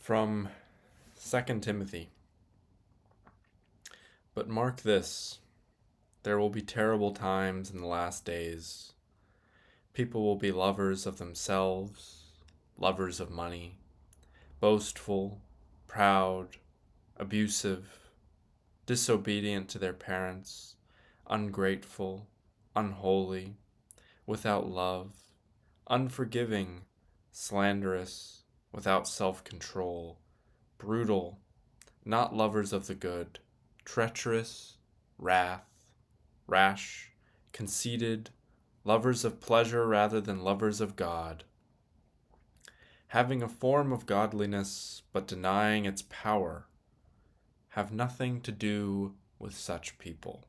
From 2 Timothy. But mark this, there will be terrible times in the last days. People will be lovers of themselves, lovers of money, boastful, proud, abusive, disobedient to their parents, ungrateful, unholy, without love, unforgiving, slanderous, without self-control, brutal, not lovers of the good, treacherous, rash, conceited, lovers of pleasure rather than lovers of God, having a form of godliness but denying its power. Have nothing to do with such people.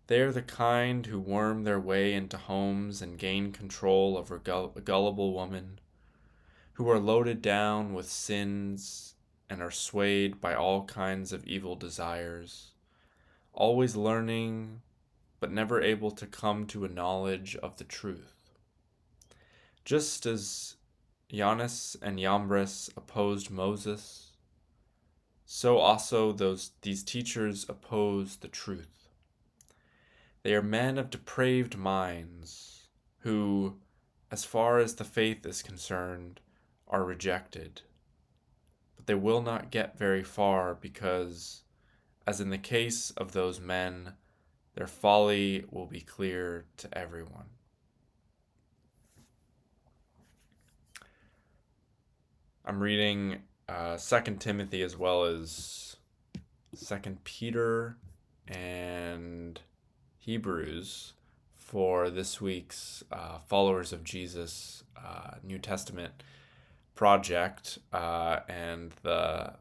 They are the kind who worm their way into homes and gain control over gullible women, who are loaded down with sins and are swayed by all kinds of evil desires, always learning but never able to come to a knowledge of the truth. Just as Jannes and Jambres opposed Moses, so also these teachers oppose the truth. They are men of depraved minds who, as far as the faith is concerned, are rejected. But they will not get very far because, as in the case of those men, their folly will be clear to everyone. I'm reading 2 Timothy as well as 2 Peter and Hebrews for this week's Followers of Jesus New Testament project. And the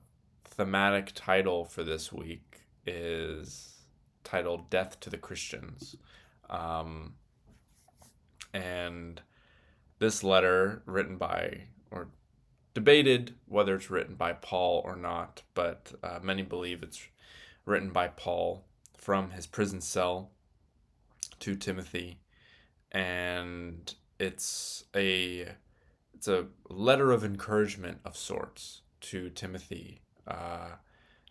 thematic title for this week is titled Death to the Christians. And this letter, written by, or debated whether it's written by Paul or not, but many believe it's written by Paul from his prison cell to Timothy, and it's a letter of encouragement of sorts to Timothy,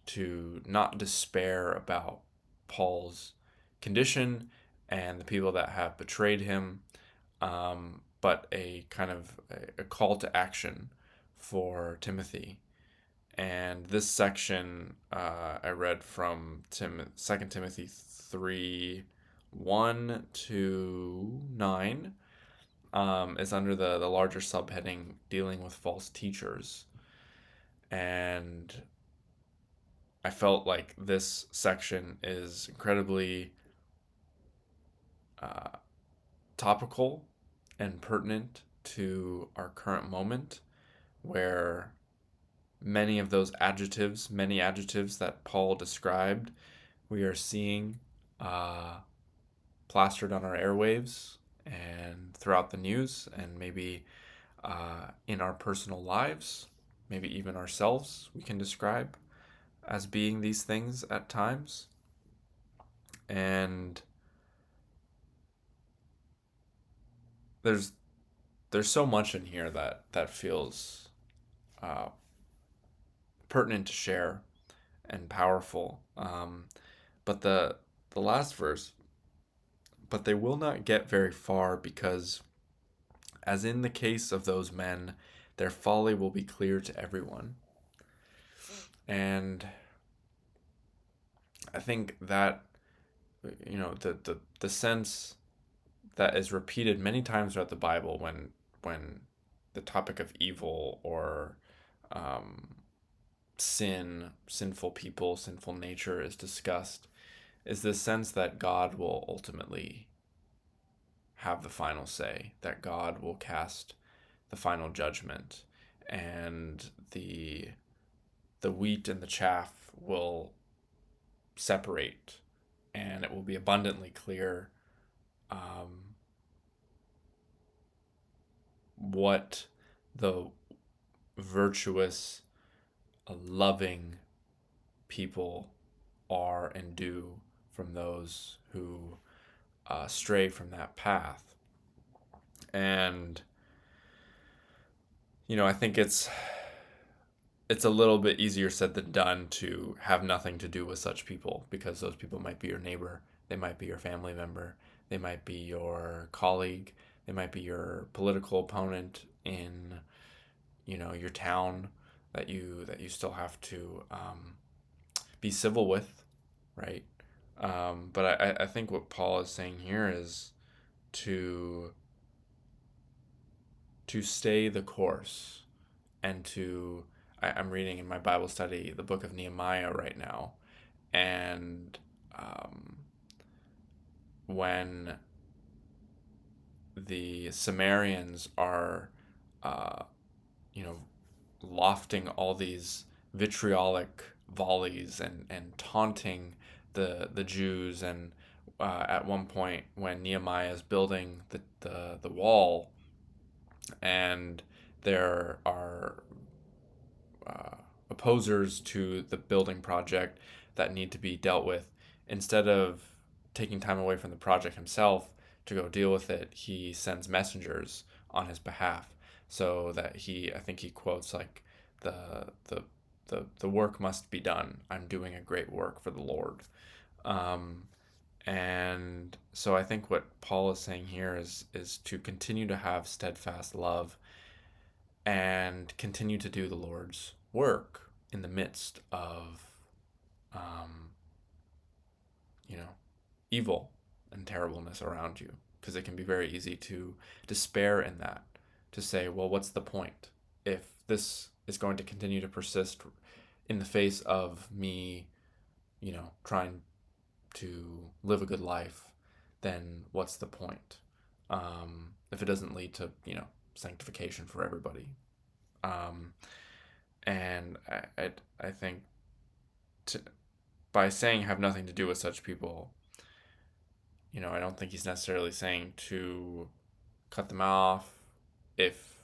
to not despair about Paul's condition and the people that have betrayed him, but a kind of a call to action for Timothy. And this section I read from 2 Timothy 3, 1 to 9, is under the larger subheading, Dealing with False Teachers. And I felt like this section is incredibly topical and pertinent to our current moment, where many adjectives that Paul described, we are seeing plastered on our airwaves and throughout the news, and maybe in our personal lives, maybe even ourselves, we can describe as being these things at times. And there's so much in here that feels pertinent to share and powerful. But the last verse, but they will not get very far because, as in the case of those men, their folly will be clear to everyone. And I think that, the sense that is repeated many times throughout the Bible when the topic of evil or sinful people, sinful nature is discussed, is this sense that God will ultimately have the final say, that God will cast the final judgment, and the wheat and the chaff will separate, and it will be abundantly clear what the virtuous, loving people are and do from those who stray from that path. And I think it's it's a little bit easier said than done to have nothing to do with such people, because those people might be your neighbor, they might be your family member, they might be your colleague, they might be your political opponent in, your town that you still have to be civil with, right? But I think what Paul is saying here is to stay the course, and I'm reading in my Bible study the book of Nehemiah right now, and when the Sumerians are, uh, you know, lofting all these vitriolic volleys and taunting the Jews, and at one point when Nehemiah is building the wall, and there are opposers to the building project that need to be dealt with, instead of taking time away from the project himself to go deal with it, he sends messengers on his behalf, so that I think he quotes like the work must be done. I'm doing a great work for the Lord. Um, and so I think what Paul is saying here is to continue to have steadfast love and continue to do the Lord's work in the midst of, um, you know, evil and terribleness around you. Because it can be very easy to despair in that, to say, well, what's the point? If this is going to continue to persist in the face of me, trying to live a good life, then what's the point? If it doesn't lead to, sanctification for everybody. Um, and I think by saying have nothing to do with such people, I don't think he's necessarily saying to cut them off if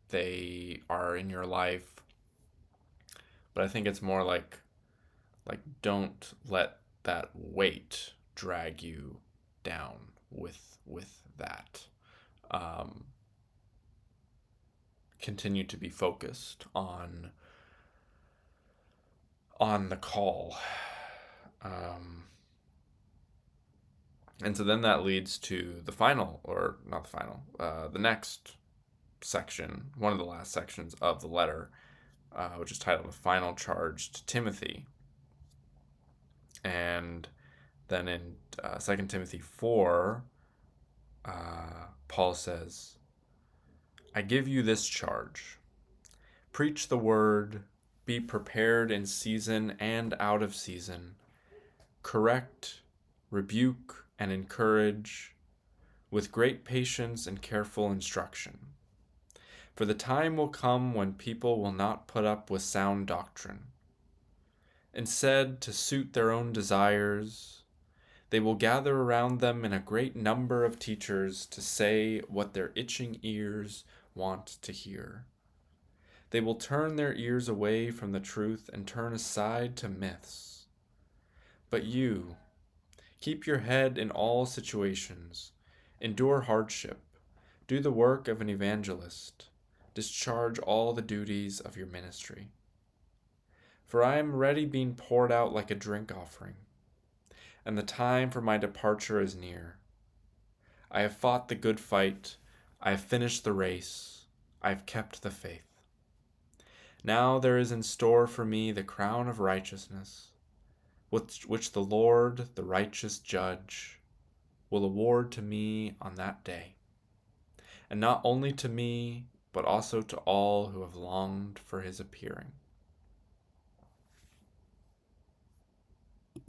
they are in your life, but I think it's more like don't let that weight drag you down with that. Um, Continue to be focused on the call. And so then that leads to the final, or not the final, the next section, one of the last sections of the letter, which is titled "The Final Charge to Timothy." And then in 2 Timothy 4, Paul says, I give you this charge. Preach the word, be prepared in season and out of season. Correct, rebuke, and encourage with great patience and careful instruction. For the time will come when people will not put up with sound doctrine. Instead, to suit their own desires, they will gather around them in a great number of teachers to say what their itching ears want to hear. They will turn their ears away from the truth and turn aside to myths. But you, keep your head in all situations, endure hardship, do the work of an evangelist, discharge all the duties of your ministry. For I am already being poured out like a drink offering, and the time for my departure is near. I have fought the good fight, I have finished the race, I have kept the faith. Now there is in store for me the crown of righteousness, which the Lord, the righteous judge, will award to me on that day, and not only to me, but also to all who have longed for his appearing.